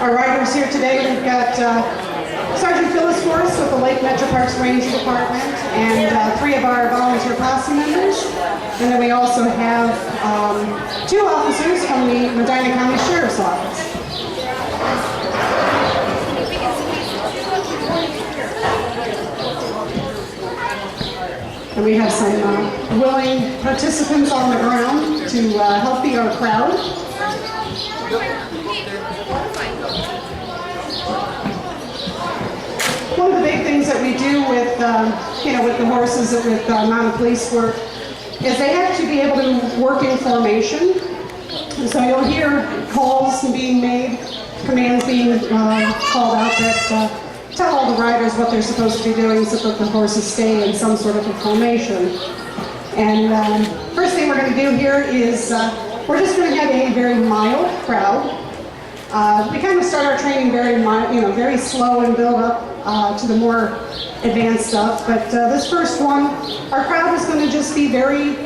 our riders here today. We've got Sergeant Phyllis Forrest with the Lake Metro Parks Ranger Department and 3 of our volunteer posse members. And then we also have 2 officers from the Medina County Sheriff's Office. And we have some willing participants on the ground to help feed our crowd. One of the big things that we do with, with the horses and with mounted police work is they have to be able to work in formation. And so you'll hear calls being made, commands being called out that tell all the riders what they're supposed to be doing so that the horses stay in some sort of a formation. And first thing we're going to do here is we're just going to have a very mild crowd. We kind of start our training very mild, very slow and build up to the more advanced stuff. But this first one, our crowd is going to just be very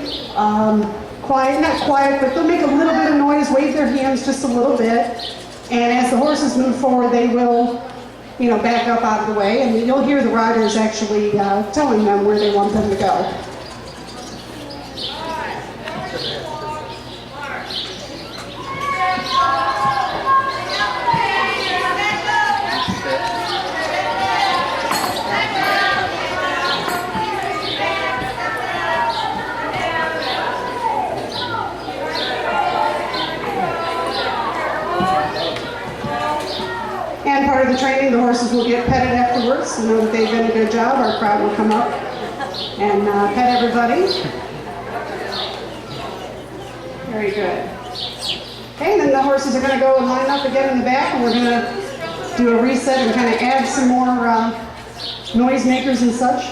quiet, not quiet, but they'll make a little bit of noise, wave their hands just a little bit. And as the horses move forward, they will back up out of the way, and you'll hear the riders actually telling them where they want them to go. And part of the training, the horses will get petted afterwards to know that they've done a good job. Our crowd will come up and pet everybody. Very good. Okay, and then the horses are going to go and line up again in the back, and we're going to do a reset and kind of add some more noisemakers and such.